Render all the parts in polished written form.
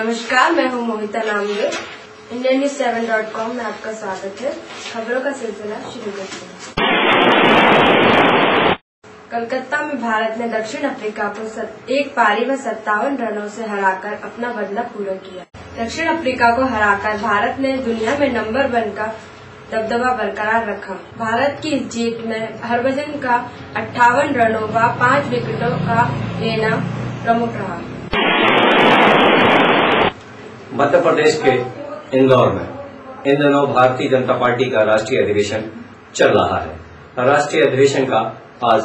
नमस्कार, मैं हूं मोहिता नामदेव। IndianNews7.com में आपका स्वागत है। खबरों का सिलसिला शुरू करते हैं। कलकत्ता में भारत ने दक्षिण अफ्रीका को एक पारी में 57 रनों से हराकर अपना बदला पूरा किया। दक्षिण अफ्रीका को हराकर भारत ने दुनिया में नंबर 1 का दबदबा बरकरार रखा। भारत की इस जीत में हरभजन का 58 रनों व 5 विकेटों का लेना प्रमुख रहा। मध्य प्रदेश के इंदौर में इन दिनों भारतीय जनता पार्टी का राष्ट्रीय अधिवेशन चल रहा है। राष्ट्रीय अधिवेशन का आज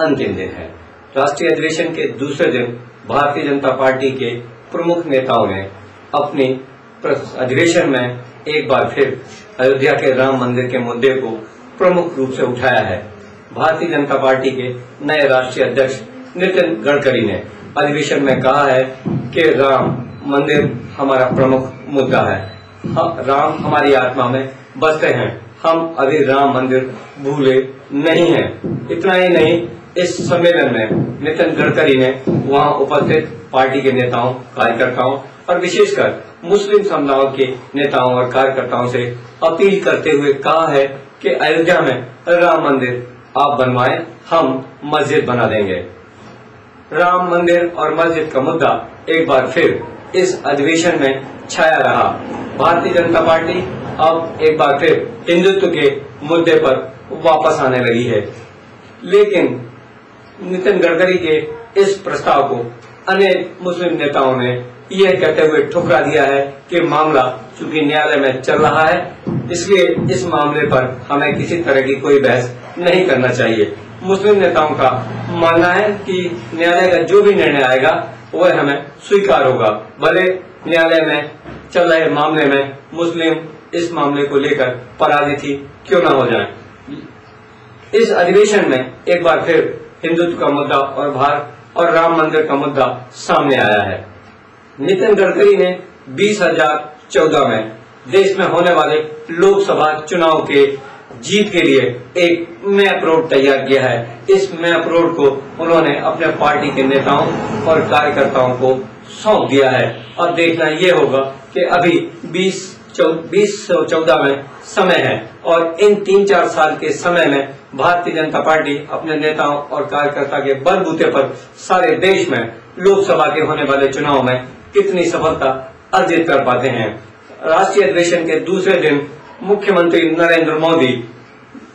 अंतिम दिन है। राष्ट्रीय अधिवेशन के दूसरे दिन भारतीय जनता पार्टी के प्रमुख नेताओं ने अपनी अधिवेशन में एक बार फिर अयोध्या के राम मंदिर के मुद्दे को प्रमुख रूप से उठाया है। भारतीय जनता पार्टी के नए राष्ट्रीय अध्यक्ष नितिन गडकरी ने अधिवेशन में कहा है कि राम मंदिर हमारा प्रमुख मुद्दा है। राम हमारी आत्मा में बसते हैं। हम अभी राम मंदिर भूले नहीं हैं। इतना ही नहीं, इस सम्मेलन में नितिन गडकरी ने वहां उपस्थित पार्टी के नेताओं, कार्यकर्ताओं और विशेषकर मुस्लिम समुदायों के नेताओं और कार्यकर्ताओं से अपील करते हुए कहा है कि अयोध्या में राम मंदिर आप बनवाएं, हम मस्जिद बना देंगे। राम मंदिर और मस्जिद का मुद्दा एक बार फिर इस अधिवेशन में छाया रहा। भारतीय जनता पार्टी अब एक बार फिर हिंदुत्व के मुद्दे पर वापस आने लगी है। लेकिन नितिन गडकरी के इस प्रस्ताव को अनेक मुस्लिम नेताओं ने यह कहते हुए ठुकरा दिया है कि मामला चूंकि न्यायालय में चल रहा है, इसलिए इस मामले पर हमें किसी तरह की कोई बहस नहीं करना चाहिए। मुस्लिम नेताओं का मानना है कि न्यायालय का जो भी निर्णय आएगा वह हमें स्वीकार होगा, भले न्यायालय में चल रहे मामले में मुस्लिम इस मामले को लेकर पराजित ही क्यों न हो जाएं। इस अधिवेशन में एक बार फिर हिंदुत्व का मुद्दा और भारत और राम मंदिर का मुद्दा सामने आया है। नितिन गडकरी ने 2014 में देश में होने वाले लोकसभा चुनाव के जीत के लिए एक मैप रोड तैयार किया है। इस मैप रोड को उन्होंने अपने पार्टी के नेताओं और कार्यकर्ताओं को सौंप दिया है। अब देखना ये होगा कि अभी 2014 में समय है और इन 3-4 साल के समय में भारतीय जनता पार्टी अपने नेताओं और कार्यकर्ता के बलबूते पर सारे देश में लोकसभा के होने वाले चुनाव में कितनी सफलता अर्जित कर पाते हैं। राष्ट्रीय अधिवेशन के दूसरे दिन मुख्यमंत्री नरेंद्र मोदी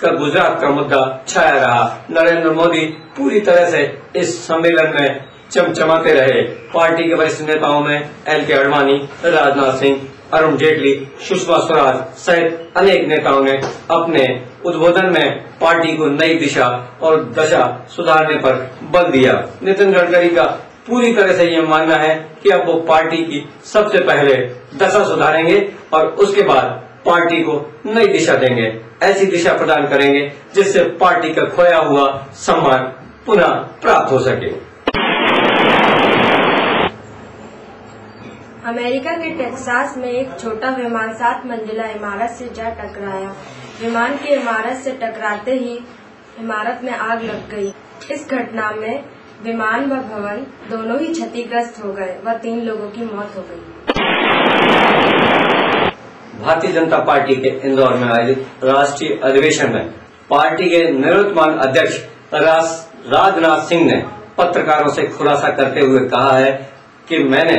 का गुजरात का मुद्दा छाया रहा। नरेंद्र मोदी पूरी तरह से इस सम्मेलन में चमचमाते रहे। पार्टी के वरिष्ठ नेताओं में एल.के. आडवाणी, राजनाथ सिंह, अरुण जेटली, सुषमा स्वराज सहित अनेक नेताओं ने अपने उद्बोधन में पार्टी को नई दिशा और दशा सुधारने पर बल दिया। नितिन गडकरी का पूरी तरह से ये मानना है कि अब वो पार्टी की सबसे पहले दशा सुधारेंगे और उसके बाद पार्टी को नई दिशा देंगे। ऐसी दिशा प्रदान करेंगे जिससे पार्टी का खोया हुआ सम्मान पुनः प्राप्त हो सके। अमेरिका के टेक्सास में एक छोटा विमान 7 मंजिला इमारत से जा टकराया। विमान की इमारत से टकराते ही इमारत में आग लग गई। इस घटना में विमान व भवन दोनों ही क्षतिग्रस्त हो गए व 3 लोगों की मौत हो गई। भारतीय जनता पार्टी के इंदौर में आयोजित राष्ट्रीय अधिवेशन में पार्टी के निवर्तमान अध्यक्ष राजनाथ सिंह ने पत्रकारों से खुलासा करते हुए कहा है कि मैंने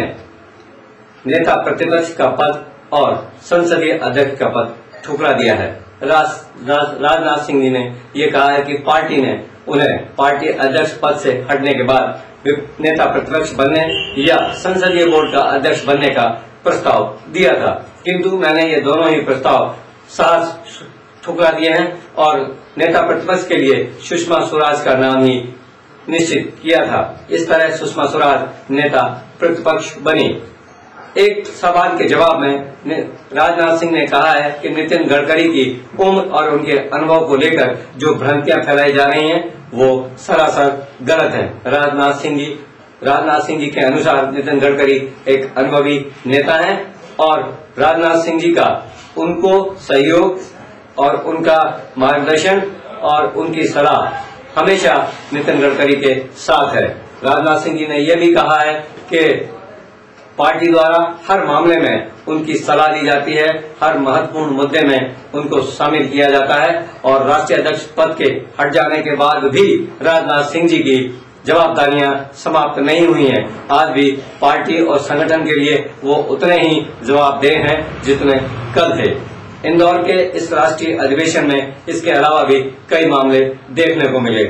नेता प्रतिपक्ष का पद और संसदीय अध्यक्ष का पद ठुकरा दिया है। राजनाथ सिंह जी ने ये कहा है कि पार्टी ने उन्हें पार्टी अध्यक्ष पद से हटने के बाद नेता प्रतिपक्ष बनने या संसदीय बोर्ड का अध्यक्ष बनने का प्रस्ताव दिया था, किंतु मैंने ये दोनों ही प्रस्ताव साफ ठुकरा दिए हैं और नेता प्रतिपक्ष के लिए सुषमा स्वराज का नाम ही निश्चित किया था। इस तरह सुषमा स्वराज नेता प्रतिपक्ष बनी। एक सवाल के जवाब में राजनाथ सिंह ने कहा है कि नितिन गडकरी की उम्र और उनके अनुभव को लेकर जो भ्रांतियां फैलाई जा रही हैं वो सरासर गलत है। राजनाथ सिंह जी के अनुसार नितिन गडकरी एक अनुभवी नेता हैं और राजनाथ सिंह जी का उनको सहयोग और उनका मार्गदर्शन और उनकी सलाह हमेशा नितिन गडकरी के साथ है। राजनाथ सिंह जी ने यह भी कहा है कि पार्टी द्वारा हर मामले में उनकी सलाह दी जाती है, हर महत्वपूर्ण मुद्दे में उनको शामिल किया जाता है और राष्ट्रीय अध्यक्ष पद के हट जाने के बाद भी राजनाथ सिंह जी की जवाबदारियां समाप्त नहीं हुई हैं। आज भी पार्टी और संगठन के लिए वो उतने ही जवाबदेह हैं जितने कल थे। इंदौर के इस राष्ट्रीय अधिवेशन में इसके अलावा भी कई मामले देखने को मिले।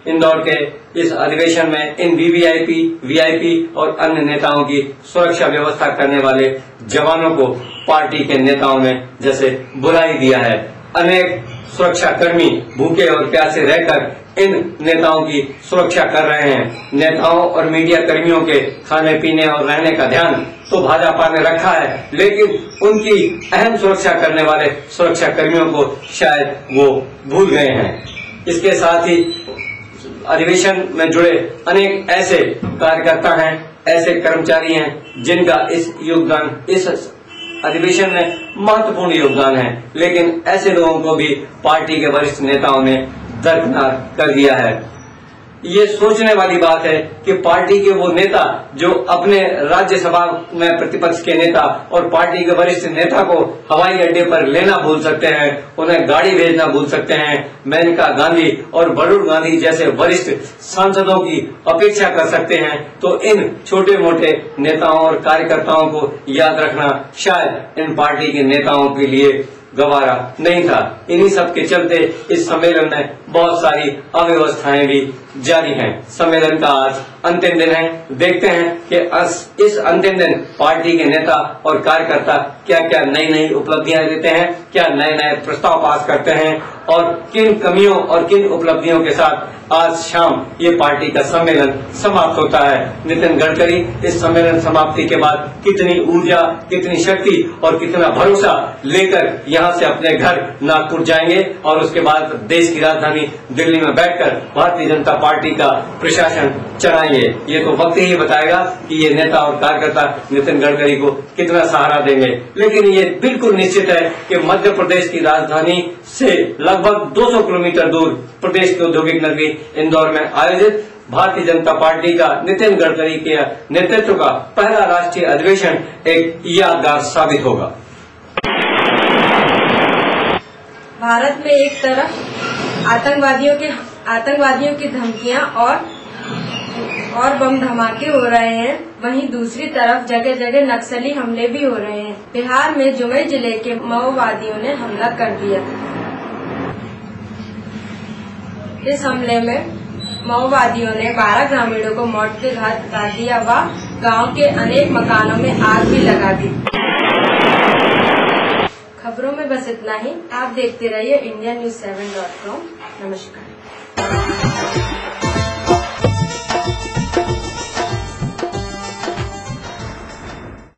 इंदौर के इस अधिवेशन में इन वीवीआईपी, वीआईपी और अन्य नेताओं की सुरक्षा व्यवस्था करने वाले जवानों को पार्टी के नेताओं ने जैसे बुला ही दिया है। अनेक सुरक्षा कर्मी भूखे और प्यासे रहकर इन नेताओं की सुरक्षा कर रहे हैं। नेताओं और मीडिया कर्मियों के खाने पीने और रहने का ध्यान तो भाजपा ने रखा है, लेकिन उनकी अहम सुरक्षा करने वाले सुरक्षा कर्मियों को शायद वो भूल गए हैं। इसके साथ ही अधिवेशन में जुड़े अनेक ऐसे कार्यकर्ता हैं, ऐसे कर्मचारी हैं जिनका इस अधिवेशन में महत्वपूर्ण योगदान है, लेकिन ऐसे लोगों को भी पार्टी के वरिष्ठ नेताओं ने दरकिनार कर दिया है। ये सोचने वाली बात है कि पार्टी के वो नेता जो अपने राज्यसभा में प्रतिपक्ष के नेता और पार्टी के वरिष्ठ नेता को हवाई अड्डे पर लेना भूल सकते हैं, उन्हें गाड़ी भेजना भूल सकते हैं, मेनका गांधी और बरूण गांधी जैसे वरिष्ठ सांसदों की अपेक्षा कर सकते हैं, तो इन छोटे मोटे नेताओं और कार्यकर्ताओं को याद रखना शायद इन पार्टी के नेताओं के लिए गवारा नहीं था। इन्हीं सब के चलते इस सम्मेलन में बहुत सारी अव्यवस्थाएं भी जारी हैं। सम्मेलन का आज अंतिम दिन है। देखते हैं कि इस अंतिम दिन पार्टी के नेता और कार्यकर्ता क्या क्या नई नई उपलब्धियां देते हैं, क्या नए नए प्रस्ताव पास करते हैं और किन कमियों और किन उपलब्धियों के साथ आज शाम ये पार्टी का सम्मेलन समाप्त होता है। नितिन गडकरी इस सम्मेलन समाप्ति के बाद कितनी ऊर्जा, कितनी शक्ति और कितना भरोसा लेकर यहाँ से अपने घर नागपुर जाएंगे और उसके बाद देश की राजधानी दिल्ली में बैठकर भारतीय जनता पार्टी का प्रशासन चलाएंगे, ये तो वक्त ही बताएगा कि ये नेता और कार्यकर्ता नितिन गडकरी को कितना सहारा देंगे। लेकिन ये बिल्कुल निश्चित है कि मध्य प्रदेश की राजधानी से लगभग 200 किलोमीटर दूर प्रदेश की औद्योगिक नगरी इंदौर में आयोजित भारतीय जनता पार्टी का नितिन गडकरी के नेतृत्व का पहला राष्ट्रीय अधिवेशन एक यादगार साबित होगा। भारत में एक तरफ आतंकवादियों की धमकियां और बम धमाके हो रहे हैं, वहीं दूसरी तरफ जगह जगह नक्सली हमले भी हो रहे हैं। बिहार में जुमई जिले के माओवादियों ने हमला कर दिया। इस हमले में माओवादियों ने 12 ग्रामीणों को मौत के घाट उतार दिया व गांव के अनेक मकानों में आग भी लगा दी। खबरों में बस इतना ही। आप देखते रहिए IndiaNews7.com। नमस्कार।